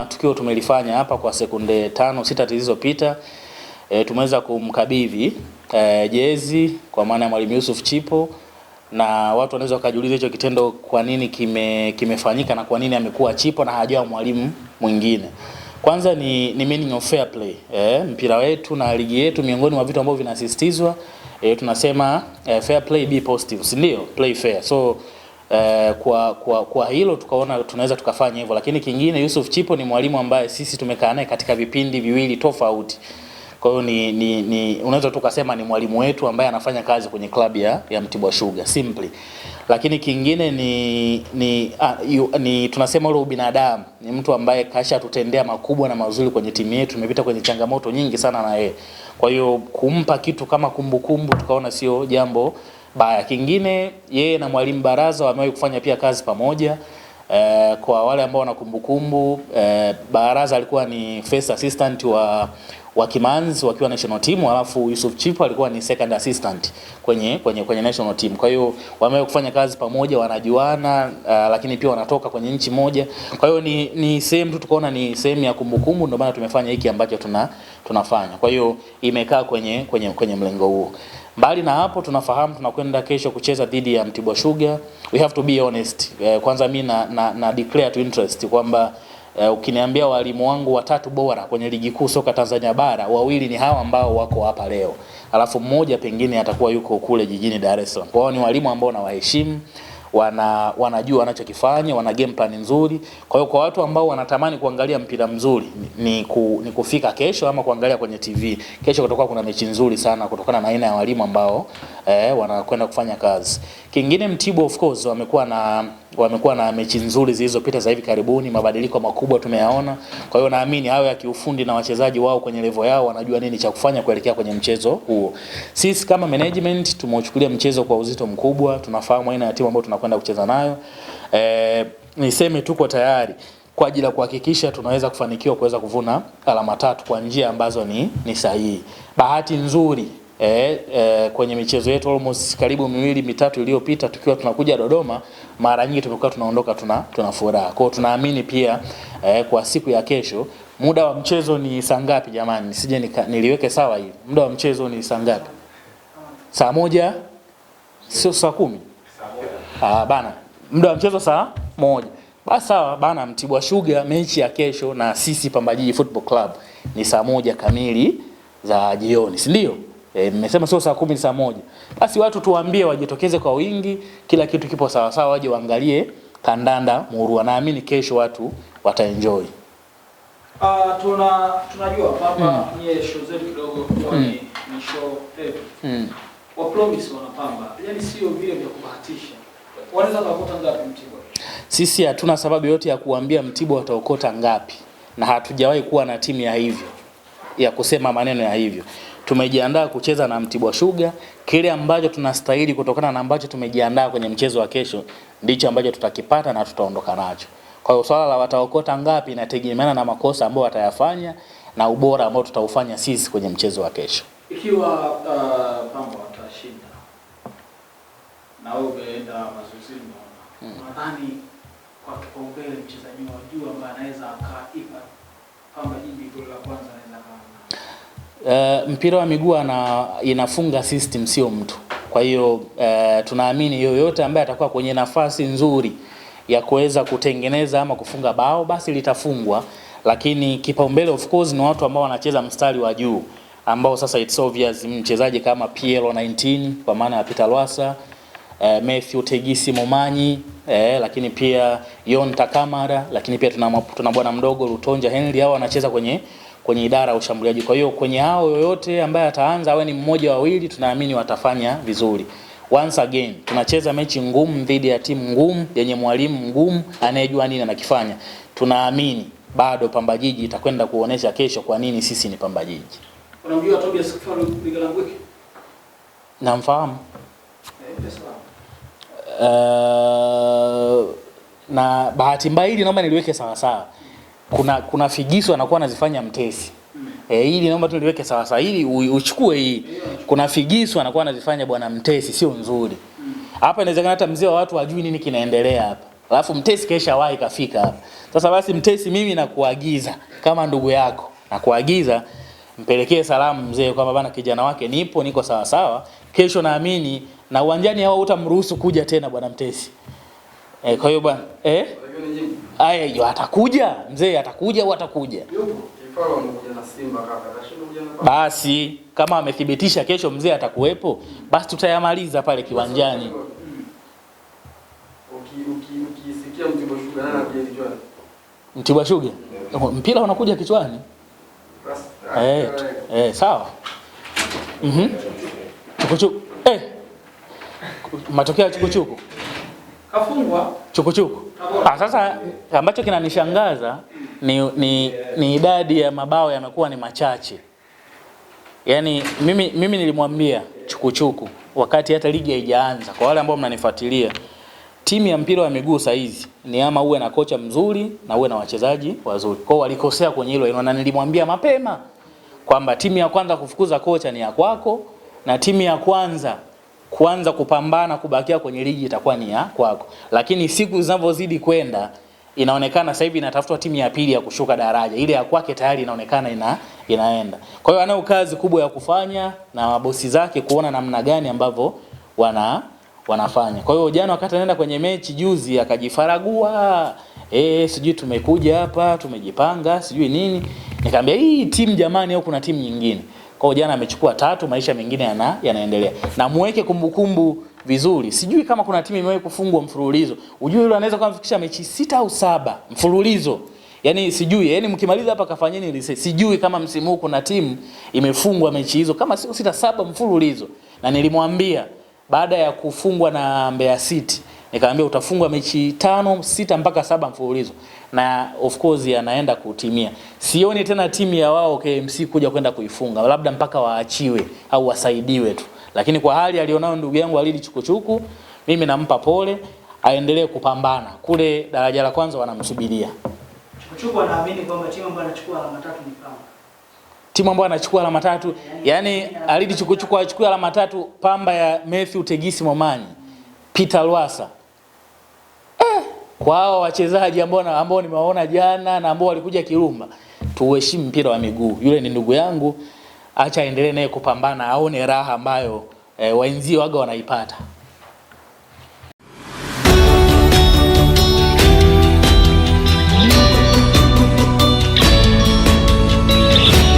kuna tukio tumelifanya hapa kwa sekunde 5-6 zilizopita. Tumeweza kumkabidhi jezi kwa maana ya Mwalimu Yusuf Chipo, na watu wanaweza kujiuliza hicho kitendo kwa nini kimefanyika na kwa nini amekuwa Chipo na hajawa mwalimu mwingine. Kwanza ni meaning of fair play. Mpira wetu na ligi yetu, miongoni mwa vitu ambavyo vinasisitizwa tunasema fair play, be positive, si ndio? Play fair. So kwa hilo tukaona tunaweza tukafanya hivyo. Lakini kingine, Yusuf Chipo ni mwalimu ambaye sisi tumekaa naye katika vipindi viwili tofauti. Kwa hiyo ni unaweza tukasema ni mwalimu wetu ambaye anafanya kazi kwenye klabu ya Mtibwa Sugar simply. Lakini kingine ni tunasema ule ubinadamu. Ni mtu ambaye kasha tutendea makubwa na mazuri kwenye timu yetu. Tumepita kwenye changamoto nyingi sana na yeye. Kwa hiyo kumpa kitu kama kumbukumbu tukaona sio jambo baya. Kingine, yeye na Mwalimu Baraza wamewahi kufanya pia kazi pamoja. Kwa wale ambao wana kumbukumbu, Baraza alikuwa ni first assistant wa Kimanzi wakiwa national team, alafu Yusuf Chipo alikuwa ni second assistant kwenye national team. Kwa hiyo wamewahi kufanya kazi pamoja, wanajuana, lakini pia wanatoka kwenye nchi moja. Kwa hiyo ni sehemu tu tukaona ni sehemu ya kumbukumbu, ndio maana tumefanya hiki ambacho tunafanya. Kwa hiyo imekaa kwenye mlengo huo. Mbali na hapo, tunafahamu tunakwenda kesho kucheza dhidi ya Mtibwa Sugar. We have to be honest. Kwanza mimi na declare to interest kwamba ukiniambia walimu wangu 3 bora kwenye ligi kuu soka Tanzania bara, 2 ni hawa ambao wako hapa leo. Alafu mmoja pengine atakuwa yuko kule jijini Dar es Salaam. Kwa hiyo ni walimu ambao nawaheshimu, wanajua wanachokifanya, wana game plan nzuri. Kwa hiyo kwa watu ambao wanatamani kuangalia mpira mzuri ni kufika kesho ama kuangalia kwenye TV. Kesho kutakuwa kuna mechi nzuri sana kutokana na aina ya walimu ambao wanakwenda kufanya kazi. Kingine, Mtibwa of course wamekuwa na mechi nzuri zilizopita za hivi karibuni, mabadiliko makubwa tumeyaona. Kwa hiyo naamini hao ya kiufundi na wachezaji wao kwenye level yao wanajua nini cha kufanya kuelekea kwenye mchezo huo. Sisi kama management tumeuchukulia mchezo kwa uzito mkubwa, tunafahamu aina ya timu ambayo tunakwenda kucheza nayo. Niseme tuko tayari kwa ajili ya kuhakikisha tunaweza kufanikiwa kuweza kuvuna alama 3 kwa njia ambazo ni sahihi. Bahati nzuri kwenye michezo yetu almost karibu 2-3 iliyopita tukiwa tunakuja Dodoma, mara nyingi tumekuwa tunaondoka tuna furaha. Kwa hiyo tunaamini pia kwa siku ya kesho, muda wa mchezo ni saa ngapi jamani? Nisije niliweke sawa hivi. Muda wa mchezo ni saa ngapi? Saa 1? Sio saa 10? Bana. Muda wa mchezo saa 1. Basi sawa bana. Mtibwa Sugar mechi ya kesho na sisi Pamba Jiji Football Club ni saa 1 kamili za jioni, si ndio? Nimesema sio saa 10 ni saa 1. Basi watu tuwaambie wajitokeze kwa wingi, kila kitu kipo sawa sawa, waje waangalie kandanda murua. Naamini kesho watu wataenjoy. Tunajua Pamba ni show zetu kidogo ni show heavy. Wa promise wanapamba. Yaani sio vile vya kubahatisha. Wanaweza kuokota ngapi Mtibwa? Sisi hatuna sababu yote ya kuambia Mtibwa wataokota ngapi, na hatujawahi kuwa na timu ya hivyo ya kusema maneno ya hivyo. Tumejiandaa kucheza na Mtibwa Sugar, kile ambacho tunastahili kutokana na ambacho tumejiandaa kwenye mchezo wa kesho ndicho ambacho tutakipata na tutaondoka nacho. Kwa hiyo swala la wataokota ngapi inategemeana na makosa ambayo watayafanya na ubora ambao tutaufanya sisi kwenye mchezo wa kesho. Ikiwa Pamba watashinda na wewe umeenda mazoezini, nadhani kwa kipaumbele mchezaji wa juu ambaye anaweza akaipa Pamba Jiji goli la kwanza anaweza mpira wa miguu inafunga system, sio mtu. Kwa hiyo tunaamini yoyote ambaye atakuwa kwenye nafasi nzuri ya kuweza kutengeneza ama kufunga bao basi litafungwa. Lakini kipaumbele of course ni watu ambao wanacheza mstari wa juu, ambao sasa it's obvious mchezaji kama PL19 kwa maana ya Peter Lwasa, Matthew Tegisi Momanyi, lakini pia Yon Takamara, lakini pia tuna bwana mdogo Rutonja Henry. Hao wanacheza kwenye idara ya ushambuliaji. Kwa hiyo kwenye hao yoyote ambaye ataanza awe ni mmoja wawili, tunaamini watafanya vizuri. Once again, tunacheza mechi ngumu dhidi ya timu ngumu yenye mwalimu ngumu anayejua nini anakifanya. Tunaamini bado Pamba Jiji itakwenda kuonesha kesho kwa nini sisi ni Pamba Jiji. Unamjua Tobias Kifaru Bigalangwiki? Namfahamu. Na bahati mbaya hili naomba niliweke sawa sawa. Kuna figisu anakuwa anazifanya Mtesi. Hili naomba tu niliweke sawa sawa, hili uchukue hii. Kuna figisu anakuwa anazifanya bwana Mtesi, sio nzuri. Hapa inawezekana hata mzee wa watu hajui nini kinaendelea hapa. Alafu Mtesi kesha wahi kafika hapa. Sasa basi Mtesi, mimi nakuagiza kama ndugu yako, nakuagiza mpelekee salamu mzee kwamba bana kijana wake niko sawa sawa. Kesho naamini na uwanjani hao utamruhusu kuja tena bwana Mtesi. Kwa hiyo bwana atakuja mzee, atakuja au atakuja. Kifaru amekuja na Simba kaka, atashinda kuja na basi kama amethibitisha kesho mzee atakuwepo, basi tutayamaliza pale kiwanjani. Ukisikia Mtibwa Sugar nani anakuja kichwani? Mtibwa Sugar? Mpira unakuja kichwani? Sawa. Chukuchuku. Matokeo ya chukuchuku. Kafungwa chukuchuku. Sasa ambacho kinanishangaza ni idadi ya mabao yamekuwa ni machache. Yaani mimi nilimwambia chukuchuku wakati hata ligi haijaanza, kwa wale ambao mnanifuatilia, timu ya mpira wa miguu saizi ni ama uwe na kocha mzuri na uwe na wachezaji wazuri. Kwa walikosea kwenye hilo, na nilimwambia mapema kwamba timu ya kwanza kufukuza kocha ni ya kwako, na timu ya kwanza kupambana kubakia kwenye ligi itakuwa ni ya kwako. Lakini siku zinavyozidi kwenda inaonekana sasa hivi inatafutwa timu ya pili ya kushuka daraja. Ile ya kwake tayari inaonekana inaenda. Kwa hiyo anao kazi kubwa ya kufanya na mabosi zake kuona namna gani ambavyo wanafanya. Kwa hiyo jana wakati anaenda kwenye mechi juzi akajifaragua, sijui tumekuja hapa, tumejipanga, sijui nini. Nikamwambia hii timu jamani, au kuna timu nyingine. Kwa hiyo jana amechukua 3, maisha mengine yanaendelea. Na muweke kumbukumbu vizuri. Sijui kama kuna timu imewahi kufungwa mfululizo. Ujue yule anaweza kufikisha mechi 6 au 7 mfululizo. Yaani sijui, yaani mkimaliza hapa kafanyeni research. Sijui kama msimu huu kuna timu imefungwa mechi hizo kama 6 7 mfululizo. Na nilimwambia baada ya kufungwa na Mbeya City, nikamwambia utafungwa mechi 5, 6 mpaka 7 mfululizo. Na of course anaenda kutimia. Sioni tena timu ya wao KMC kwenda kuifunga, labda mpaka waachiwe au wasaidiwe tu. Lakini kwa hali alionao ndugu yangu Alidi Chukuchuku, mimi nampa pole, aendelee kupambana. Kule daraja la kwanza wanamsubiria. Chukuchuku anaamini kwamba timu ambayo anachukua alama 3 ni Pamba. Timu ambayo anachukua alama 3, yani Alidi Chukuchuku achukua alama 3 Pamba ya Matthew Tegisi Momanyi, Peter Lwasa. Kwa hao wachezaji ambao nimewaona jana na ambao walikuja Kirumba, tuheshimu mpira wa miguu. Yule ni ndugu yangu, acha aendelee naye kupambana, aone raha ambayo wenzio waga wanaipata.